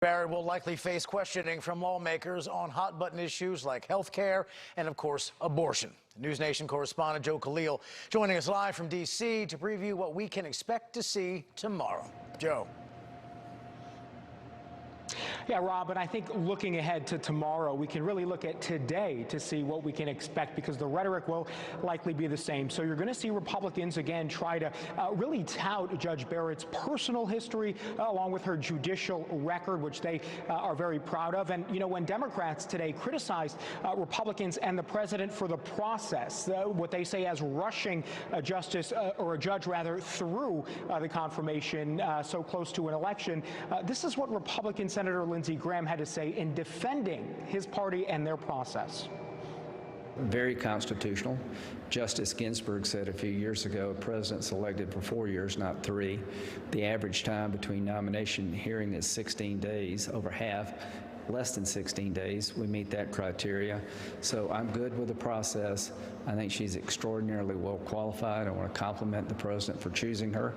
Barrett will likely face questioning from lawmakers on hot-button issues like health care and, of course, abortion. NewsNation correspondent Joe Khalil joining us live from D.C. to preview what we can expect to see tomorrow. Joe. Yeah, Rob, and I think looking ahead to tomorrow, we can really look at today to see what we can expect, because the rhetoric will likely be the same. So you're going to see Republicans again try to really tout Judge Barrett's personal history along with her judicial record, which they are very proud of. And, you know, when Democrats today criticized Republicans and the president for the process, what they say as rushing a justice or a judge rather through the confirmation so close to an election, this is what Republican Senator Lindsey Graham had to say in defending his party and their process. Very constitutional. Justice Ginsburg said a few years ago, a president's elected for 4 years, not 3. The average time between nomination and hearing is 16 days, over half. Less than 16 days. We meet that criteria. So I'm good with the process. I think she's extraordinarily well qualified. I want to compliment the president for choosing her.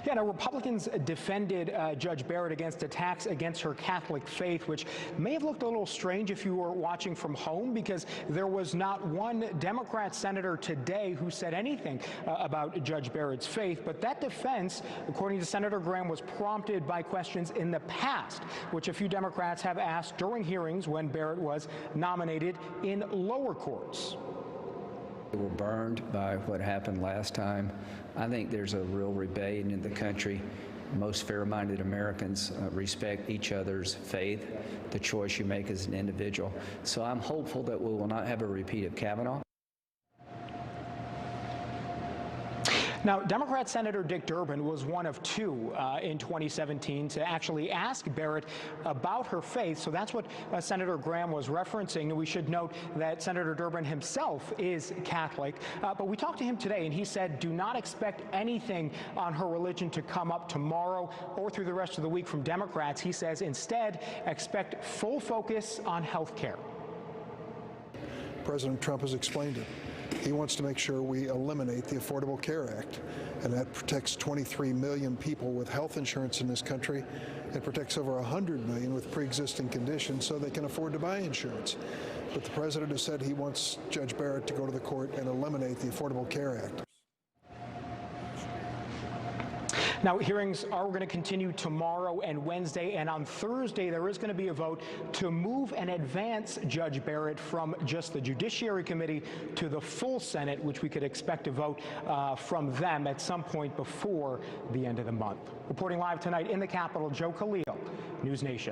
Yeah, now Republicans defended Judge Barrett against attacks against her Catholic faith, which may have looked a little strange if you were watching from home, because there was not one Democrat senator today who said anything about Judge Barrett's faith. But that defense, according to Senator Graham, was prompted by questions in the past, which a few Democrats have asked during hearings when Barrett was nominated in lower courts. They were burned by what happened last time. I think there's a real rebellion in the country. Most fair-minded Americans respect each other's faith, the choice you make as an individual. So I'm hopeful that we will not have a repeat of Kavanaugh. Now, Democrat Senator Dick Durbin was one of two in 2017 to actually ask Barrett about her faith. So that's what Senator Graham was referencing. We should note that Senator Durbin himself is Catholic. But we talked to him today, and he said, do not expect anything on her religion to come up tomorrow or through the rest of the week from Democrats. He says, instead, expect full focus on health care. President Trump has explained it. He wants to make sure we eliminate the Affordable Care Act, and that protects 23 million people with health insurance in this country. It protects over 100 million with pre-existing conditions so they can afford to buy insurance. But the president has said he wants Judge Barrett to go to the court and eliminate the Affordable Care Act. Now, hearings are going to continue tomorrow and Wednesday, and on Thursday there is going to be a vote to move and advance Judge Barrett from just the Judiciary Committee to the full Senate, which we could expect a vote from them at some point before the end of the month. Reporting live tonight in the Capitol, Joe Khalil, NewsNation.